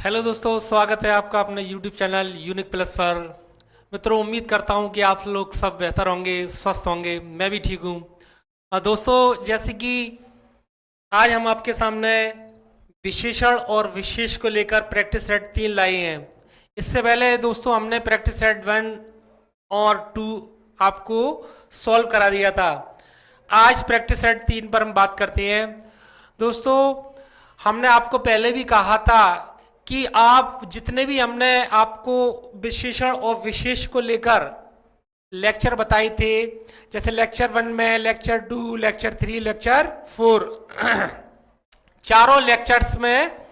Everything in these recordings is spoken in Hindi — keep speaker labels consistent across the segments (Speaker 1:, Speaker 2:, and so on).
Speaker 1: हेलो दोस्तों, स्वागत है आपका अपने यूट्यूब चैनल यूनिक प्लस पर। मित्रों, उम्मीद करता हूं कि आप लोग सब बेहतर होंगे, स्वस्थ होंगे। मैं भी ठीक हूं। दोस्तों, जैसे कि आज हम आपके सामने विशेषण और विशेष को लेकर प्रैक्टिस सेट 3 लाए हैं। इससे पहले दोस्तों हमने प्रैक्टिस सेट 1 और 2 आपको सॉल्व करा दिया था। आज प्रैक्टिस सेट 3 पर हम बात करते हैं। दोस्तों, हमने आपको पहले भी कहा था कि आप जितने भी हमने आपको विशेषण और विशेष को लेकर लेक्चर बताए थे, जैसे लेक्चर 1 में, लेक्चर 2, लेक्चर 3, लेक्चर 4 चारों लेक्चर्स में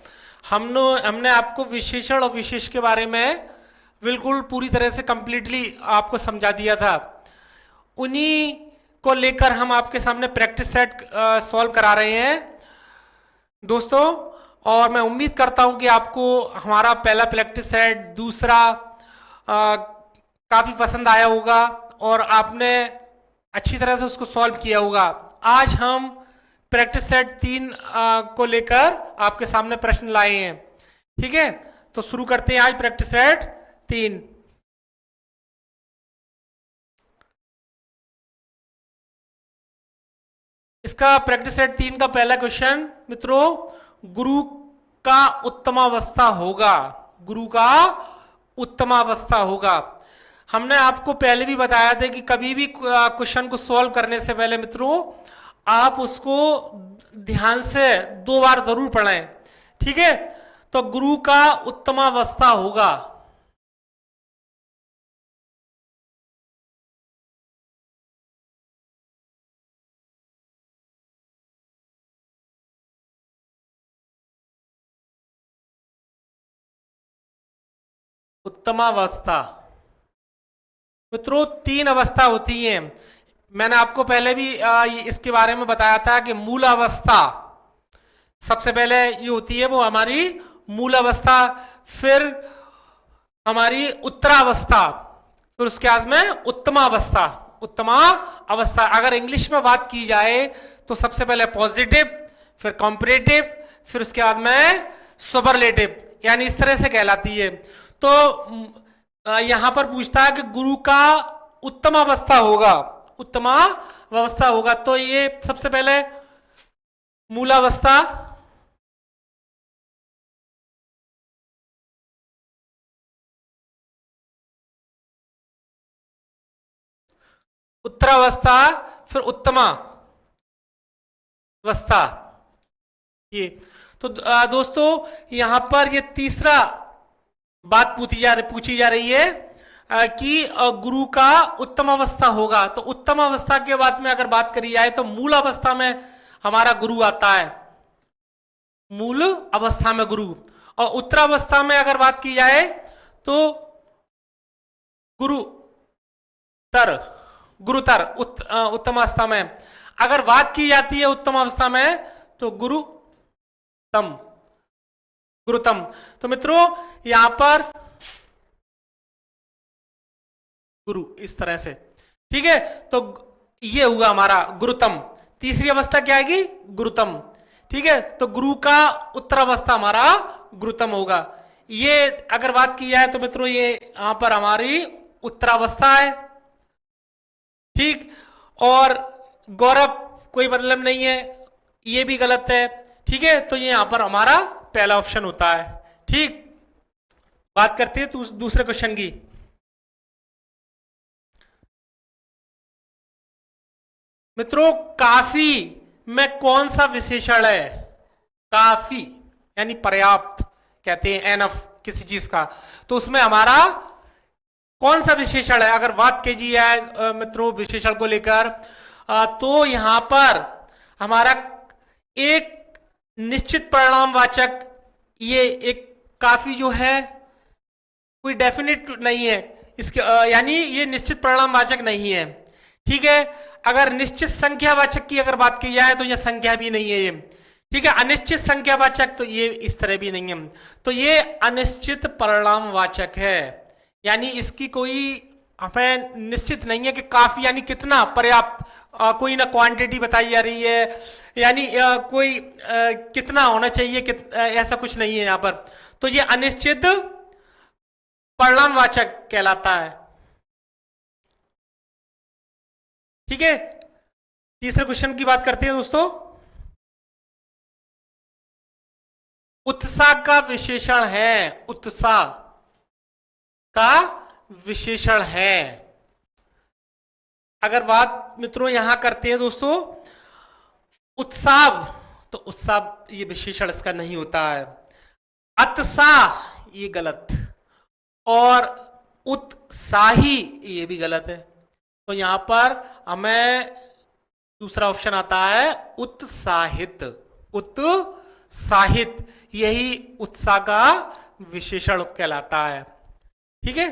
Speaker 1: हमने आपको विशेषण और विशेष के बारे में बिल्कुल पूरी तरह से कंप्लीटली आपको समझा दिया था। उन्हीं को लेकर हम आपके सामने प्रैक्टिस सेट सॉल्व करा रहे हैं दोस्तों। और मैं उम्मीद करता हूं कि आपको हमारा पहला प्रैक्टिस सेट, दूसरा काफी पसंद आया होगा और आपने अच्छी तरह से उसको सॉल्व किया होगा। आज हम प्रैक्टिस सेट 3 को लेकर आपके सामने प्रश्न लाए हैं। ठीक है, तो शुरू करते हैं आज प्रैक्टिस सेट 3। इसका प्रैक्टिस सेट 3 का पहला क्वेश्चन मित्रों, गुरु का उत्तमावस्था होगा। गुरु का उत्तमावस्था होगा। हमने आपको पहले भी बताया था कि कभी भी क्वेश्चन को सॉल्व करने से पहले मित्रों आप उसको ध्यान से 2 बार जरूर पढ़ें। ठीक है, तो गुरु का उत्तमावस्था होगा। उत्तमावस्था मित्रों 3 अवस्था होती हैं। मैंने आपको पहले भी इसके बारे में बताया था कि मूल अवस्था सबसे पहले ये होती है, वो हमारी मूल अवस्था, फिर हमारी उत्तरावस्था, फिर उसके बाद में उत्तमावस्था। उत्तमा अवस्था अगर इंग्लिश में बात की जाए तो सबसे पहले पॉजिटिव, फिर कॉम्परेटिव, फिर उसके बाद में सुपरलेटिव, यानी इस तरह से कहलाती है। तो यहां पर पूछता है कि गुरु का उत्तम अवस्था होगा, उत्तमा अवस्था होगा। तो ये सबसे पहले मूलावस्था, उत्तरावस्था, फिर उत्तमा अवस्था। ये तो दोस्तों यहां पर ये तीसरा बात पूछी जा रही है कि गुरु का उत्तम अवस्था होगा। तो उत्तम अवस्था के बाद में अगर बात करी जाए तो मूल अवस्था में हमारा गुरु आता है, मूल अवस्था में गुरु। और उत्तरावस्था में अगर बात की जाए तो गुरुतर उत्तम अवस्था में अगर बात की जाती है, उत्तम अवस्था में तो गुरुतम। तो मित्रों यहां पर गुरु इस तरह से, ठीक है, तो ये हुआ हमारा गुरुतम। तीसरी अवस्था क्या आएगी? गुरुतम। ठीक है, तो गुरु का उत्तरावस्था हमारा गुरुतम होगा। ये अगर बात की जाए तो मित्रों ये यहां पर हमारी उत्तरावस्था है। ठीक, और गौरव कोई मतलब नहीं है, ये भी गलत है। ठीक है, तो ये यहां पर हमारा पहला ऑप्शन होता है। ठीक, बात करते हैं दूसरे क्वेश्चन की। मित्रों, काफी में कौन सा विशेषण है? काफी यानी पर्याप्त कहते हैं, एनफ किसी चीज का, तो उसमें हमारा कौन सा विशेषण है? अगर बात की जाए मित्रों विशेषण को लेकर तो यहां पर हमारा एक निश्चित परिणामवाचक, ये एक काफी जो है कोई डेफिनेट नहीं है इसके, यानी ये निश्चित परिणामवाचक नहीं है। ठीक है, अगर निश्चित संख्यावाचक की अगर बात की जाए तो यह संख्या भी नहीं है ये। ठीक है, अनिश्चित संख्यावाचक तो ये इस तरह भी नहीं है, तो ये अनिश्चित परिणामवाचक है। यानी इसकी कोई हमें निश्चित नहीं है कि काफी यानी कितना, पर्याप्त, कोई ना क्वांटिटी बताई जा रही है, यानी कोई कितना होना चाहिए ऐसा कुछ नहीं है यहाँ पर। तो ये अनिश्चित परिणामवाचक कहलाता है। ठीक है, तीसरे क्वेश्चन की बात करते हैं दोस्तों। उत्साह का विशेषण है, उत्साह का विशेषण है। अगर बात मित्रों यहां करते हैं दोस्तों उत्साह, तो उत्साह ये विशेषण इसका नहीं होता है। अत्साह ये गलत, और उत्साही ये भी गलत है। तो यहां पर हमें दूसरा ऑप्शन आता है उत्साहित, उत्साहित यही उत्साह का विशेषण कहलाता है। ठीक है,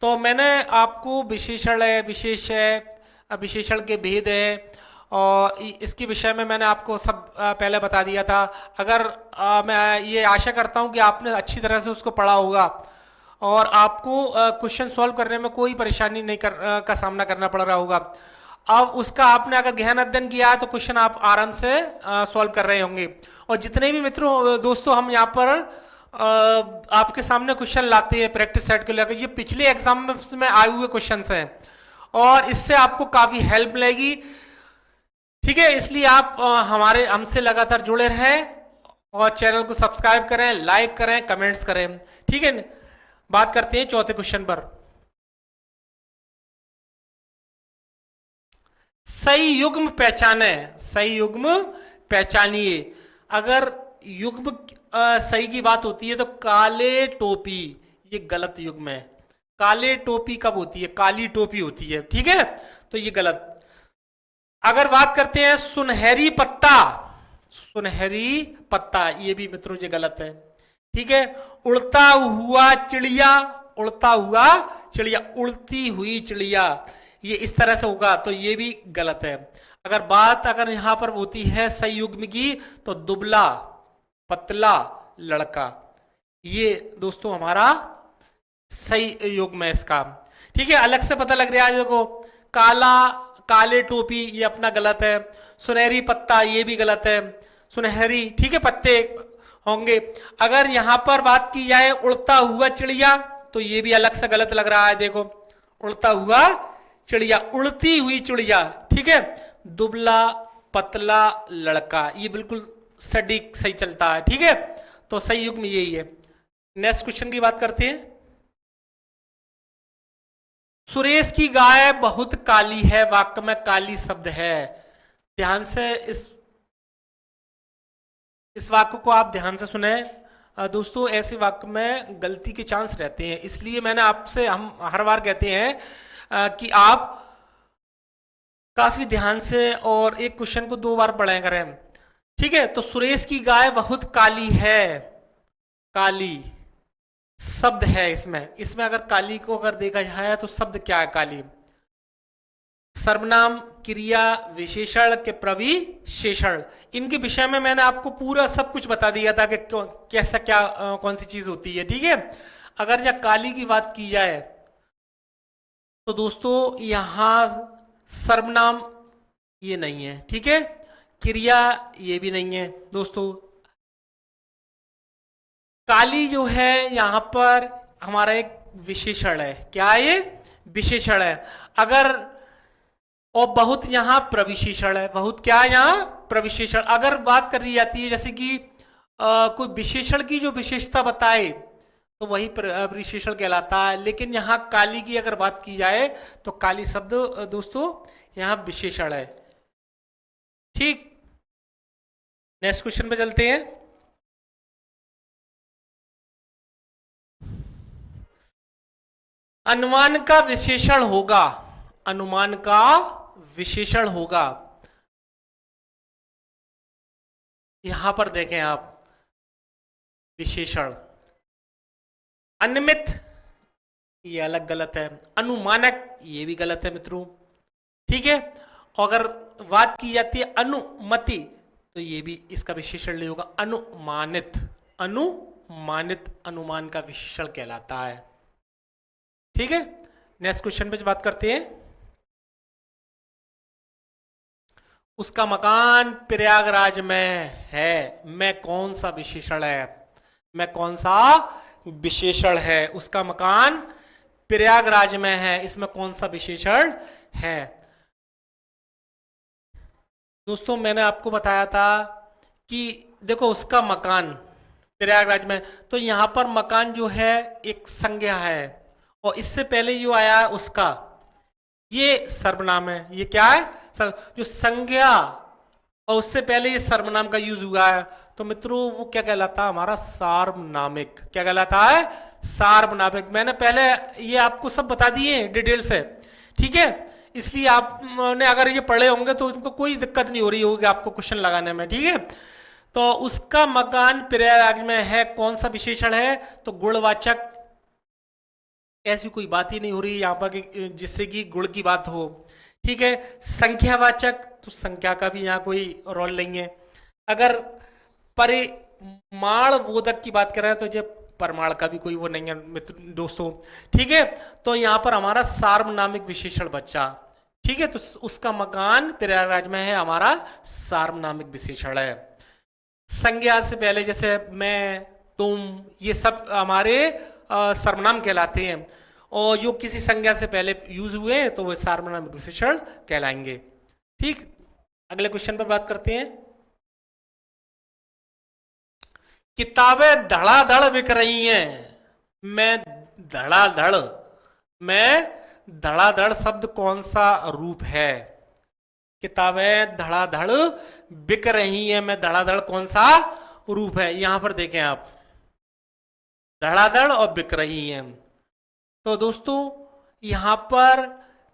Speaker 1: तो मैंने आपको विशेषण है, विशेष है, विशेषण के भेद है, और इसके विषय में मैंने आपको सब पहले बता दिया था। अगर मैं ये आशा करता हूं कि आपने अच्छी तरह से उसको पढ़ा होगा और आपको क्वेश्चन सॉल्व करने में कोई परेशानी नहीं का सामना करना पड़ रहा होगा। अब उसका आपने अगर गहन अध्ययन किया है तो क्वेश्चन आप आराम से सॉल्व कर रहे होंगे। और जितने भी मित्रों दोस्तों हम यहाँ पर आपके सामने क्वेश्चन लाते हैं प्रैक्टिस सेट को लेकर, ये पिछले एग्जाम में आए हुए क्वेश्चंस हैं और इससे आपको काफी हेल्प मिलेगी। ठीक है, इसलिए आप हमारे हमसे लगातार जुड़े रहें और चैनल को सब्सक्राइब करें, लाइक करें, कमेंट्स करें। ठीक है, बात करते हैं चौथे क्वेश्चन पर। सही युग्म पहचाने, सही युग्म पहचानिए। अगर युग्म सही की बात होती है तो काले टोपी ये गलत युग्म है। काले टोपी कब होती है? काली टोपी होती है। ठीक है, तो ये गलत। अगर बात करते हैं सुनहरी पत्ता, सुनहरी पत्ता ये भी मित्रों ये गलत है। ठीक है, उड़ता हुआ चिड़िया, उड़ता हुआ चिड़िया, उड़ती हुई चिड़िया ये इस तरह से होगा तो ये भी गलत है। अगर बात अगर यहां पर होती है सही युग्म की तो दुबला पतला लड़का, ये दोस्तों हमारा सही युग्म है इसका। ठीक है, अलग से पता लग रहा है देखो, काला काले टोपी ये अपना गलत है, सुनहरी पत्ता ये भी गलत है, सुनहरी ठीक है पत्ते होंगे। अगर यहां पर बात की जाए उड़ता हुआ चिड़िया तो ये भी अलग से गलत लग रहा है। देखो उड़ता हुआ चिड़िया, उड़ती हुई चिड़िया। ठीक है, दुबला पतला लड़का ये बिल्कुल सटीक सही चलता है। ठीक है, तो सही युग्म यही है। नेक्स्ट क्वेश्चन की बात करते हैं। सुरेश की गाय बहुत काली है, वाक्य में काली शब्द है। ध्यान से इस वाक्य को आप ध्यान से सुने दोस्तों, ऐसे वाक्य में गलती के चांस रहते हैं, इसलिए मैंने आपसे हम हर बार कहते हैं कि आप काफी ध्यान से और एक क्वेश्चन को 2 बार पढ़ा करें। ठीक है, तो सुरेश की गाय बहुत काली है, काली शब्द है इसमें। इसमें अगर काली को अगर देखा जाए तो शब्द क्या है? काली सर्वनाम क्रिया विशेषण के प्रविशेषण, इनके विषय में मैंने आपको पूरा सब कुछ बता दिया था कि कैसा क्या कौन सी चीज होती है। ठीक है, अगर जब काली की बात की जाए तो दोस्तों यहां सर्वनाम ये नहीं है। ठीक है, क्रिया ये भी नहीं है दोस्तों। काली जो है यहां पर हमारा एक विशेषण है। क्या है ये? विशेषण है। अगर और बहुत यहां प्रविशेषण है, बहुत क्या है यहां? प्रविशेषण। अगर बात कर दी जाती है जैसे कि कोई विशेषण की जो विशेषता बताए तो वही विशेषण कहलाता है, लेकिन यहां काली की अगर बात की जाए तो काली शब्द दोस्तों यहां विशेषण है। ठीक, नेक्स्ट क्वेश्चन पे चलते हैं। अनुमान का विशेषण होगा, अनुमान का विशेषण होगा। यहां पर देखें आप विशेषण, अनियमित ये अलग गलत है, अनुमानक ये भी गलत है मित्रों। ठीक है, और अगर बात की जाती है अनुमति तो ये भी इसका विशेषण नहीं होगा। अनुमानित, अनुमानित अनुमान का विशेषण कहलाता है। ठीक है, नेक्स्ट क्वेश्चन पे बात करते हैं। उसका मकान प्रयागराज में है। मैं कौन सा विशेषण है? मैं कौन सा विशेषण है? उसका मकान प्रयागराज में है, इसमें कौन सा विशेषण है? दोस्तों मैंने आपको बताया था कि देखो उसका मकान प्रयागराज में, तो यहां पर मकान जो है एक संज्ञा है, और इससे पहले जो आया है उसका, ये सर्वनाम है। ये क्या है? जो संज्ञा और उससे पहले ये सर्वनाम का यूज हुआ है, तो मित्रों वो क्या कहलाता है? हमारा सार्वनामिक। क्या कहलाता है? सार्वनामिक। मैंने पहले ये आपको सब बता दिए डिटेल से, ठीक है? इसलिए आपने अगर ये पढ़े होंगे तो उनको कोई दिक्कत नहीं हो रही होगी आपको क्वेश्चन लगाने में, ठीक है? तो उसका मकान प्रयागराज में है, कौन सा विशेषण है? तो गुणवाचक। ऐसी कोई बात ही नहीं हो रही यहां पर कि जिससे कि गुण की बात हो, ठीक है? संख्यावाचक, तो संख्या का भी यहाँ कोई रोल नहीं है। अगर परिमाण बोधक की बात करें तो ये परमाण का भी कोई वो नहीं है मित्र दोस्तों, ठीक है? तो यहाँ पर हमारा सार्वनामिक विशेषण बच्चा, ठीक है? तो उसका मकान प्रयागराज में है, हमारा सार्वनामिक विशेषण है। संज्ञा से पहले जैसे मैं, तुम, ये सब हमारे सर्वनाम कहलाते हैं, और जो किसी संज्ञा से पहले यूज हुए हैं तो वो सार्वनामिक विशेषण कहलाएंगे। ठीक, अगले क्वेश्चन पर बात करते हैं। किताबें धड़ाधड़ बिक रही हैं। मैं धड़ाधड़, मैं धड़ाधड़ शब्द कौन सा रूप है? किताबें धड़ाधड़ बिक रही हैं, मैं धड़ाधड़ कौन सा रूप है? यहां पर देखें आप, धड़ाधड़ और बिक रही हैं। तो दोस्तों यहां पर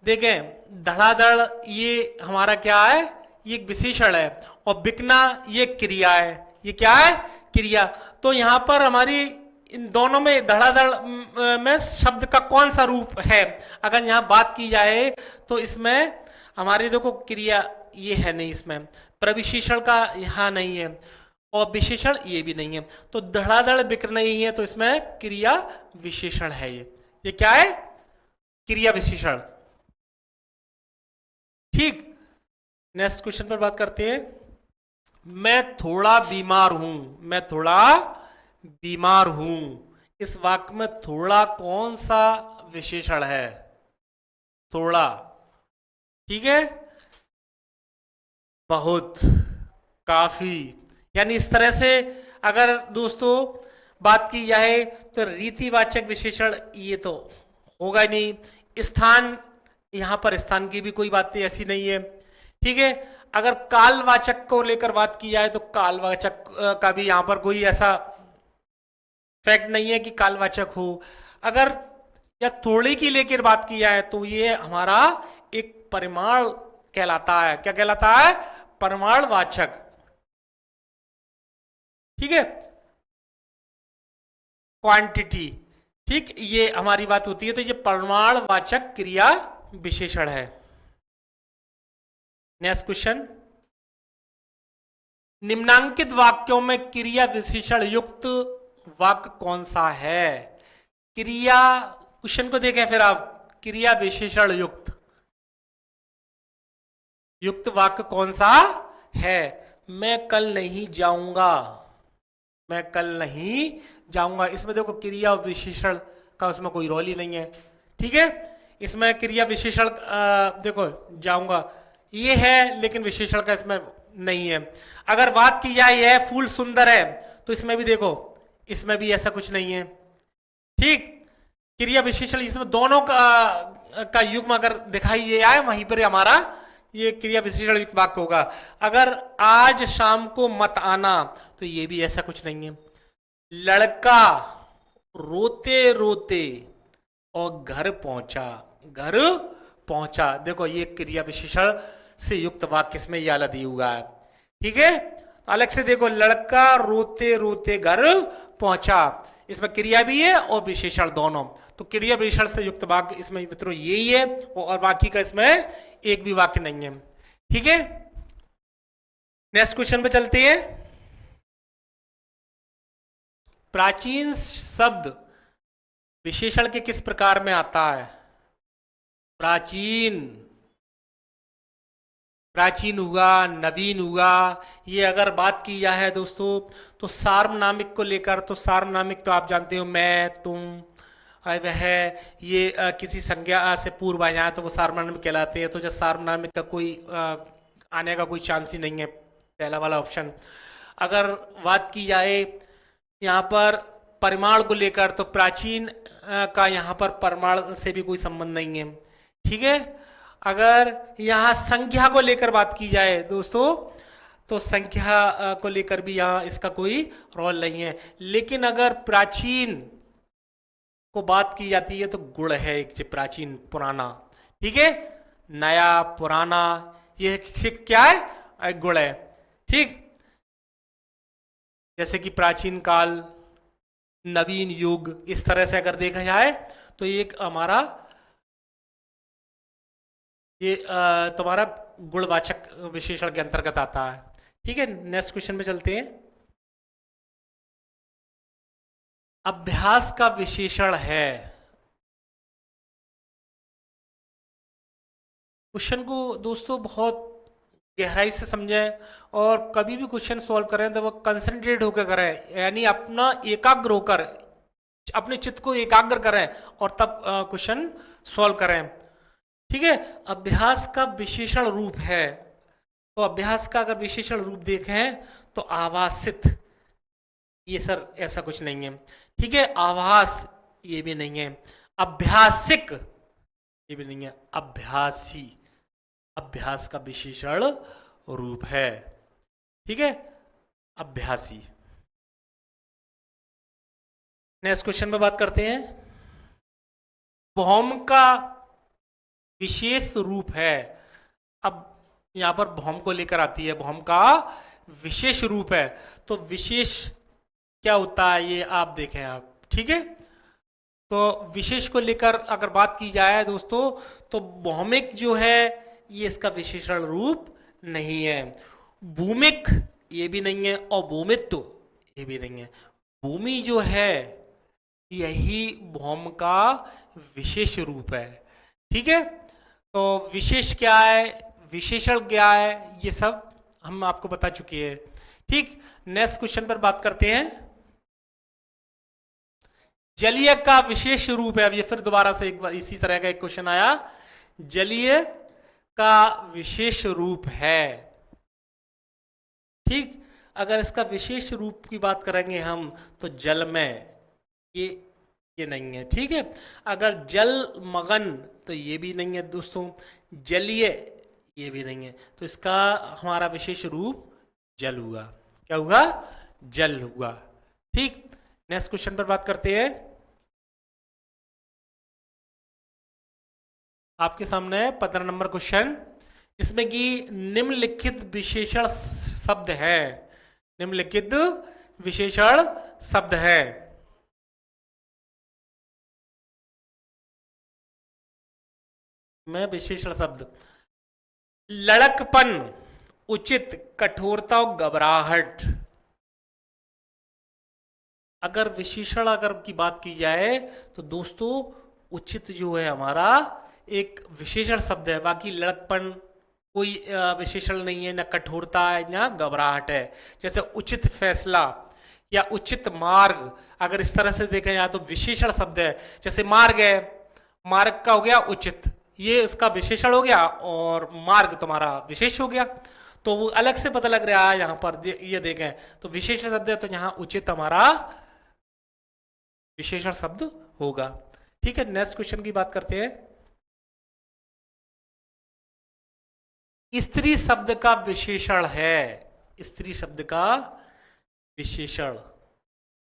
Speaker 1: देखें, धड़ाधड़ ये हमारा क्या है? ये एक विशेषण है, और बिकना ये क्रिया है। ये क्या है? क्रिया। तो यहां पर हमारी इन दोनों में, धड़ाधड़ में शब्द का कौन सा रूप है अगर यहां बात की जाए तो इसमें हमारी देखो क्रिया ये है नहीं, इसमें प्रविशेषण का यहां नहीं है, और विशेषण ये भी नहीं है। तो धड़ाधड़ बिक नहीं है, तो इसमें क्रिया विशेषण है। ये क्या है? क्रिया विशेषण। ठीक, नेक्स्ट क्वेश्चन पर बात करते हैं। मैं थोड़ा बीमार हूं। मैं थोड़ा बीमार हूं, इस वाक्य में थोड़ा कौन सा विशेषण है? थोड़ा, ठीक है? बहुत, काफी, यानी इस तरह से अगर दोस्तों बात की जाए तो रीतिवाचक विशेषण ये तो होगा ही नहीं। स्थान, यहां पर स्थान की भी कोई बात ऐसी नहीं है, ठीक है? अगर कालवाचक को लेकर बात की जाए तो कालवाचक का भी यहां पर कोई ऐसा फैक्ट नहीं है कि कालवाचक हो। अगर या थोड़े की लेकर बात की जाए तो ये हमारा एक परिमाण कहलाता है। क्या कहलाता है? परिमाणवाचक, ठीक है? क्वांटिटी, ठीक, ये हमारी बात होती है। तो ये परिमाणवाचक क्रिया विशेषण है। नेक्स्ट क्वेश्चन, निम्नांकित वाक्यों में क्रिया विशेषण युक्त वाक्य कौन सा है? क्रिया, क्वेश्चन को देखें फिर आप, क्रिया विशेषण युक्त वाक्य कौन सा है? मैं कल नहीं जाऊंगा। मैं कल नहीं जाऊंगा, इसमें देखो क्रिया और विशेषण का उसमें कोई रोल ही नहीं है, ठीक है? इसमें क्रिया विशेषण देखो जाऊंगा ये है, लेकिन विशेषण का इसमें नहीं है। अगर बात की जाए यह फूल सुंदर है, तो इसमें भी देखो, इसमें भी ऐसा कुछ नहीं है, ठीक? क्रिया विशेषण इसमें दोनों का युग्म अगर दिखाई ये आए, वहीं पर हमारा ये क्रिया विशेषण युक्त वाक्य होगा। अगर आज शाम को मत आना, तो ये भी ऐसा कुछ नहीं है। लड़का रोते रोते और घर पहुंचा, घर पहुंचा, देखो ये क्रिया विशेषण से युक्त वाक्य इसमें ये वाला दिया हुआ है, ठीक है? तो अलग से देखो, लड़का रोते रोते घर पहुंचा, इसमें क्रिया भी है और विशेषण दोनों। तो क्रिया विशेषण से युक्त वाक्य इसमें मित्रों यही है, और बाकी का इसमें एक भी वाक्य नहीं है, ठीक है? नेक्स्ट क्वेश्चन पे चलते हैं। प्राचीन शब्द विशेषण के किस प्रकार में आता है? प्राचीन, प्राचीन हुआ, नवीन हुआ। ये अगर बात की जाए दोस्तों तो सार्वनामिक को लेकर, तो सार्वनामिक तो आप जानते हो मैं, तुम, वह, ये किसी संज्ञा से पूर्व आ जाए तो वो सार्वनामिक कहलाते हैं। तो जब सार्वनामिक का कोई आने का कोई चांस ही नहीं है, पहला वाला ऑप्शन। अगर बात की जाए यहाँ पर परिमाण को लेकर, तो प्राचीन का यहाँ पर परिमाण से भी कोई संबंध नहीं है, ठीक है। अगर यहाँ संख्या को लेकर बात की जाए दोस्तों, तो संख्या को लेकर भी यहाँ इसका कोई रोल नहीं है। लेकिन अगर प्राचीन को बात की जाती है तो गुण है एक, प्राचीन पुराना, ठीक है। नया पुराना, ये क्या है? एक गुण है, ठीक। जैसे कि प्राचीन काल, नवीन युग, इस तरह से अगर देखा जाए तो एक हमारा ये तुम्हारा गुणवाचक विशेषण के अंतर्गत आता है, ठीक है। नेक्स्ट क्वेश्चन में चलते हैं। अभ्यास का विशेषण है। क्वेश्चन को दोस्तों बहुत गहराई से समझें, और कभी भी क्वेश्चन सॉल्व करें तो वो कंसंट्रेट होकर करें, यानी अपना एकाग्र होकर अपने चित्त को एकाग्र करें और तब क्वेश्चन सॉल्व करें, ठीक है। अभ्यास का विशेषण रूप है, तो अभ्यास का अगर विशेषण रूप देखें तो आभासित, ये सर ऐसा कुछ नहीं है, ठीक है। आभास ये भी नहीं है, अभ्यासिक ये भी नहीं है, अभ्यासी अभ्यास का विशेषण रूप है, ठीक है, अभ्यासी। नेक्स्ट क्वेश्चन में बात करते हैं। भौम का विशेष रूप है। अब यहां पर भौम को लेकर आती है, भौम का विशेष रूप है, तो विशेष क्या होता है ये आप देखें आप, ठीक है। तो विशेष को लेकर अगर बात की जाए दोस्तों, तो भौमिक जो है ये इसका विशेषण रूप नहीं है, भूमिक ये भी नहीं है, और भूमित्व ये भी नहीं है। भूमि जो है यही भौम का विशेष रूप है, ठीक है। तो विशेष क्या है, विशेषण क्या है, ये सब हम आपको बता चुके हैं, ठीक। नेक्स्ट क्वेश्चन पर बात करते हैं। जलीय का विशेष रूप है। अब ये फिर दोबारा से एक बार इसी तरह का एक क्वेश्चन आया, जलीय का विशेष रूप है, ठीक। अगर इसका विशेष रूप की बात करेंगे हम तो जल में, ये नहीं है, ठीक है। अगर जल मगन तो ये भी नहीं है दोस्तों, जलीय ये भी नहीं है, तो इसका हमारा विशेष रूप जल हुआ। क्या हुआ? जल हुआ, ठीक। नेक्स्ट क्वेश्चन पर बात करते हैं। आपके सामने 15 नंबर क्वेश्चन, जिसमें कि निम्नलिखित विशेषण शब्द है, निम्नलिखित विशेषण शब्द है। मैं विशेषण शब्द, लड़कपन, उचित, कठोरता और घबराहट। अगर विशेषण अगर की बात की जाए तो दोस्तों उचित जो है हमारा एक विशेषण शब्द है, बाकी लड़कपन कोई विशेषण नहीं है, ना कठोरता है ना घबराहट है। जैसे उचित फैसला या उचित मार्ग, अगर इस तरह से देखें या तो विशेषण शब्द है। जैसे मार्ग है, मार्ग का हो गया उचित, ये उसका विशेषण हो गया, और मार्ग तुम्हारा विशेष हो गया, तो वो अलग से पता लग रहा है। यहाँ पर ये देखें तो विशेषण शब्द है, तो यहाँ उचित हमारा विशेषण शब्द होगा, ठीक है। नेक्स्ट क्वेश्चन की बात करते हैं। स्त्री शब्द का विशेषण है, स्त्री शब्द का विशेषण,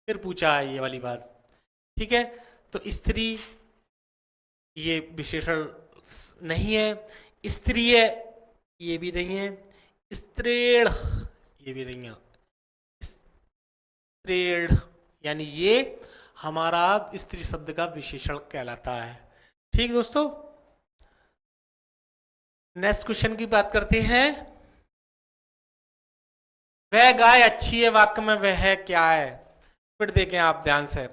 Speaker 1: फिर पूछा है ये वाली बात, ठीक है। तो स्त्री ये विशेषण नहीं है, स्त्रीय ये भी नहीं है, स्त्रीण ये भी नहीं है, स्त्रीण यानी ये हमारा स्त्री शब्द का विशेषण कहलाता है, ठीक दोस्तों। नेक्स्ट क्वेश्चन की बात करते हैं। वह गाय अच्छी है, वाक्य में वह क्या है? फिर देखें आप ध्यान से,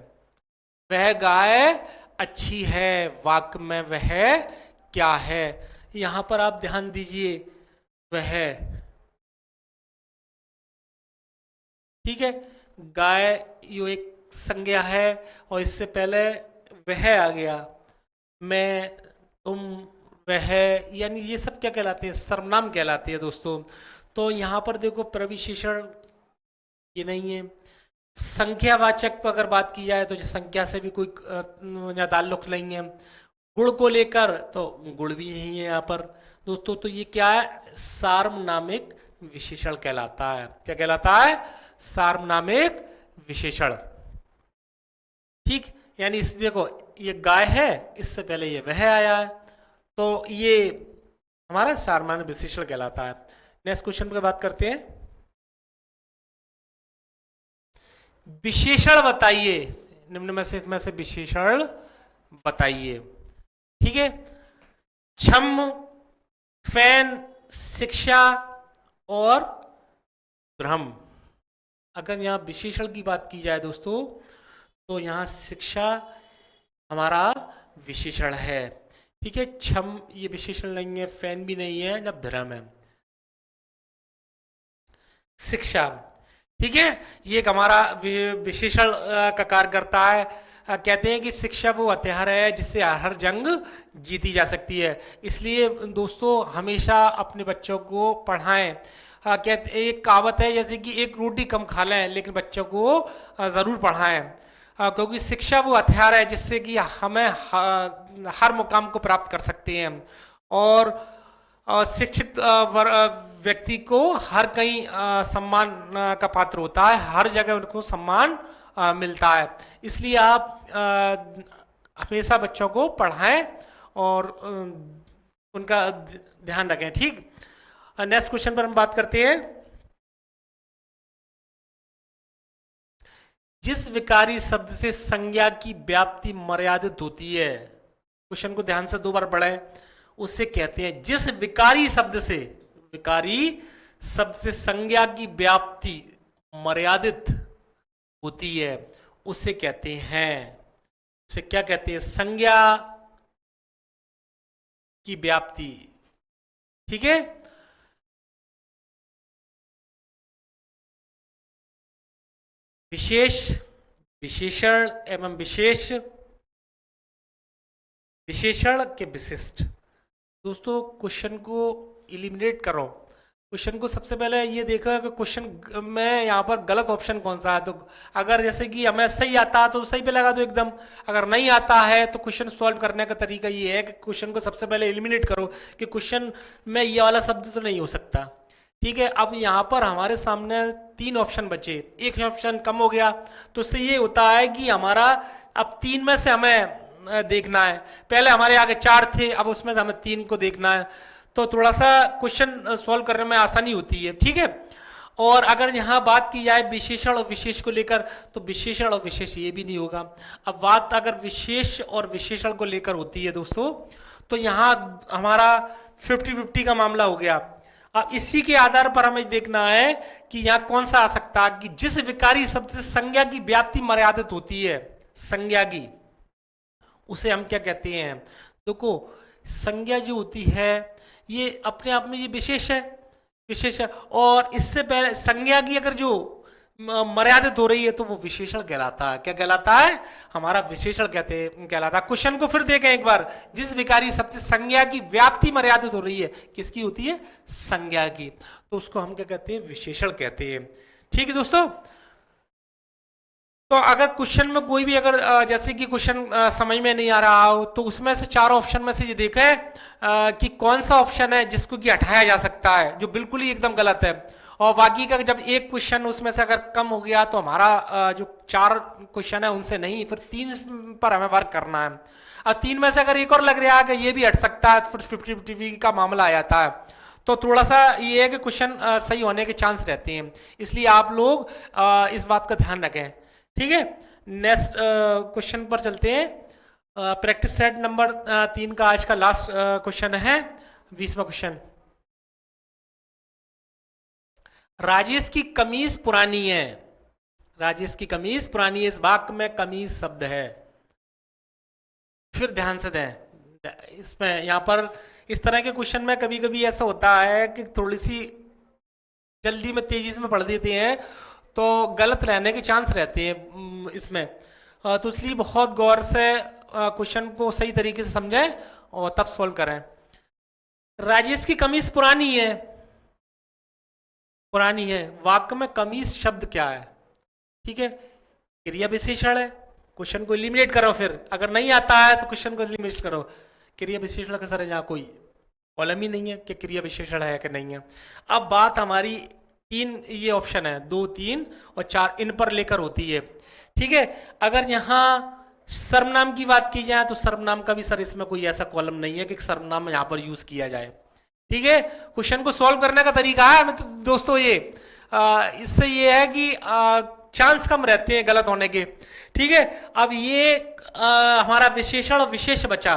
Speaker 1: वह गाय अच्छी है, वाक्य में वह क्या है? यहां पर आप ध्यान दीजिए, वह, ठीक है। गाय यो एक संज्ञा है और इससे पहले वह आ गया, मैं, तुम, वह, यानी ये सब क्या कहलाते हैं, सर्वनाम कहलाते हैं दोस्तों। तो यहाँ पर देखो प्रविशेषण ये नहीं है। संख्यावाचक पर अगर बात की जाए तो जो संख्या से भी कोई या ताल्लुक नहीं है। गुण को लेकर तो गुण भी नहीं है यहाँ पर दोस्तों। तो ये क्या है, सार्वनामिक विशेषण कहलाता है। क्या कहलाता है, सार्वनामिक विशेषण। ठीक, यानी इस देखो ये गाय है, इससे पहले ये वह आया है, तो ये हमारा सार्वनामिक विशेषण कहलाता है। नेक्स्ट क्वेश्चन पे बात करते हैं। विशेषण बताइए, निम्न में से विशेषण बताइए। ठीक है, छम, फैन, शिक्षा और भ्रम। अगर यहां विशेषण की बात की जाए दोस्तों, तो यहां शिक्षा हमारा विशेषण है। ठीक है, छम ये विशेषण नहीं है, फैन भी नहीं है, ना भ्रम है। शिक्षा, ठीक है, ये एक हमारा विशेषण का कार्य करता है। कहते हैं कि शिक्षा वो हथियार है जिससे हर जंग जीती जा सकती है। इसलिए दोस्तों हमेशा अपने बच्चों को पढ़ाएं। कहते एक कहावत है जैसे कि एक रोटी कम खा लें लेकिन बच्चों को ज़रूर पढ़ाएं, क्योंकि शिक्षा वो हथियार है जिससे कि हमें हर मुकाम को प्राप्त कर सकते हैं। और शिक्षित व्यक्ति को हर कहीं सम्मान का पात्र होता है, हर जगह उनको सम्मान मिलता है। इसलिए आप हमेशा बच्चों को पढ़ाएं और उनका ध्यान रखें। ठीक, नेक्स्ट क्वेश्चन पर हम बात करते हैं। जिस विकारी शब्द से संज्ञा की व्याप्ति मर्यादित होती है, क्वेश्चन को ध्यान से दो बार पढ़ें, उससे कहते हैं जिस विकारी शब्द से, विकारी शब्द से संज्ञा की व्याप्ति मर्यादित होती है उसे कहते हैं, उसे क्या कहते हैं, संज्ञा की व्याप्ति। ठीक है, विशेष, विशेषण एवं विशेष, विशेषण के विशिष्ट। दोस्तों क्वेश्चन को इलिमिनेट करो। क्वेश्चन को सबसे पहले ये देखा कि क्वेश्चन में यहाँ पर गलत ऑप्शन कौन सा है। तो अगर जैसे कि हमें सही आता है तो सही पे लगा दो एकदम, अगर नहीं आता है तो क्वेश्चन सॉल्व करने का तरीका ये है कि क्वेश्चन को सबसे पहले एलिमिनेट करो कि क्वेश्चन में ये वाला शब्द तो नहीं हो सकता। ठीक है, अब यहाँ पर हमारे सामने 3 ऑप्शन बचे, एक ऑप्शन कम हो गया, तो उससे ये होता है कि हमारा अब 3 में से हमें देखना है। पहले हमारे आगे 4 थे, अब उसमें से हमें 3 को देखना है, तो थोड़ा सा क्वेश्चन सॉल्व करने में आसानी होती है। ठीक है, और अगर यहाँ बात की जाए विशेषण और विशेष को लेकर, तो विशेषण और विशेष ये भी नहीं होगा। अब बात अगर विशेष और विशेषण को लेकर होती है दोस्तों, तो यहाँ हमारा 50-50 का मामला हो गया। अब इसी के आधार पर हमें देखना है कि यहाँ कौन सा आ सकता है कि जिस विकारी शब्द से संज्ञा की व्याप्ति मर्यादित होती है, संज्ञा की, उसे हम क्या कहते हैं। देखो संज्ञा जो होती है ये अपने आप में ये विशेष है, विशेष है, और इससे पहले संज्ञा की अगर जो मर्यादित हो रही है तो वो विशेषण कहलाता है। क्या कहलाता है, हमारा विशेषण कहलाता है। क्वेश्चन को फिर देखें एक बार, जिस विकारी शब्द से संज्ञा की व्याप्ति मर्यादित हो रही है, किसकी होती है, संज्ञा की, तो उसको हम क्या कहते हैं, विशेषण कहते हैं। ठीक है दोस्तों, तो अगर क्वेश्चन में कोई भी अगर जैसे कि क्वेश्चन समझ में नहीं आ रहा हो तो उसमें से 4 ऑप्शन में से ये देखें कि कौन सा ऑप्शन है जिसको कि हटाया जा सकता है, जो बिल्कुल ही एकदम गलत है। और बाकी का जब एक क्वेश्चन उसमें से अगर कम हो गया तो हमारा जो 4 क्वेश्चन है उनसे नहीं, फिर 3 पर हमें वर्क करना है। अब 3 में से अगर एक और लग रहा है कि ये भी हट सकता है, फिर 50-50 का मामला आ जाता है। तो थोड़ा सा ये है कि क्वेश्चन सही होने के चांस रहते हैं, इसलिए आप लोग इस बात का ध्यान रखें। ठीक है, नेक्स्ट क्वेश्चन पर चलते हैं। प्रैक्टिस सेट नंबर 3 का आज का लास्ट क्वेश्चन है, 20वां क्वेश्चन। राजेश की कमीज पुरानी है, राजेश की कमीज पुरानी है, इस वाक्य में कमीज शब्द है। फिर ध्यान से दें, इसमें यहां पर इस तरह के क्वेश्चन में कभी कभी ऐसा होता है कि थोड़ी सी जल्दी में तेजी से में पढ़ देते हैं तो गलत रहने के चांस रहते हैं इसमें। तो इसलिए बहुत गौर से क्वेश्चन को सही तरीके से समझें और तब सॉल्व करें। राजेश की कमीज पुरानी है, पुरानी है, वाक्य में कमीज शब्द क्या है? ठीक है, क्रिया विशेषण है। क्वेश्चन को एलिमिनेट करो, फिर अगर नहीं आता है तो क्वेश्चन को एलिमिनेट करो। क्रिया विशेषण का सर यहाँ कोई कॉलम ही नहीं है कि क्रिया विशेषण है कि नहीं है। अब बात हमारी तीन, ये ऑप्शन है 2, 3 और 4, इन पर लेकर होती है। ठीक है, अगर यहाँ सर्वनाम की बात की जाए तो सर्वनाम का भी सर इसमें कोई ऐसा कॉलम नहीं है कि सर्वनाम यहाँ पर यूज किया जाए। ठीक है, क्वेश्चन को सॉल्व करने का तरीका है तो दोस्तों ये इससे ये है कि चांस कम रहते हैं गलत होने के। ठीक है, अब ये हमारा विशेषण और विशेष बचा।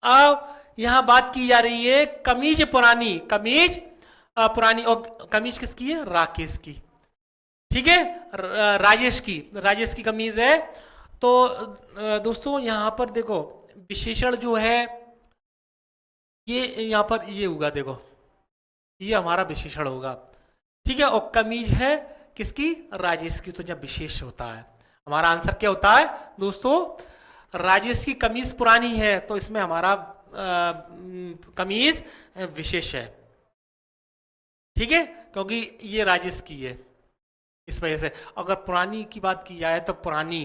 Speaker 1: अब यहां बात की जा रही है कमीज पुरानी, कमीज पुरानी, और कमीज किसकी है? राकेश की। ठीक है, राजेश की, राजेश की कमीज है। तो दोस्तों यहां पर देखो विशेषण जो है ये यहां पर ये होगा, देखो ये हमारा विशेषण होगा। ठीक है, और कमीज है किसकी? राजेश की। तो जब विशेष होता है हमारा आंसर क्या होता है दोस्तों? राजेश की कमीज पुरानी है तो इसमें हमारा कमीज विशेष है। ठीक है, क्योंकि ये राजेश की है, इस वजह से। अगर पुरानी की बात की जाए तो पुरानी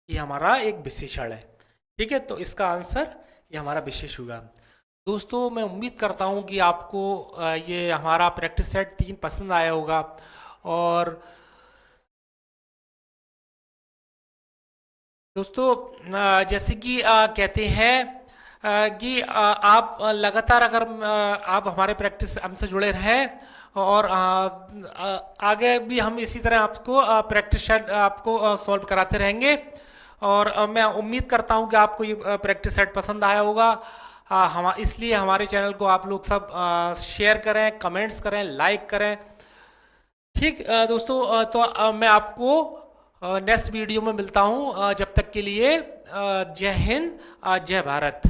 Speaker 1: ये हमारा एक विशेषण है। ठीक है, तो इसका आंसर ये हमारा विशेष होगा। दोस्तों मैं उम्मीद करता हूँ कि आपको ये हमारा प्रैक्टिस सेट 3 पसंद आया होगा। और दोस्तों जैसे कि कहते हैं कि आप लगातार अगर आप हमारे प्रैक्टिस हमसे जुड़े रहें और आगे भी हम इसी तरह आपको प्रैक्टिस सेट आपको सॉल्व कराते रहेंगे। और मैं उम्मीद करता हूं कि आपको ये प्रैक्टिस सेट पसंद आया होगा। हम इसलिए हमारे चैनल को आप लोग सब शेयर करें, कमेंट्स करें, लाइक करें। ठीक दोस्तों, तो मैं आपको नेक्स्ट वीडियो में मिलता हूं। जब तक के लिए जय हिंद, जय भारत।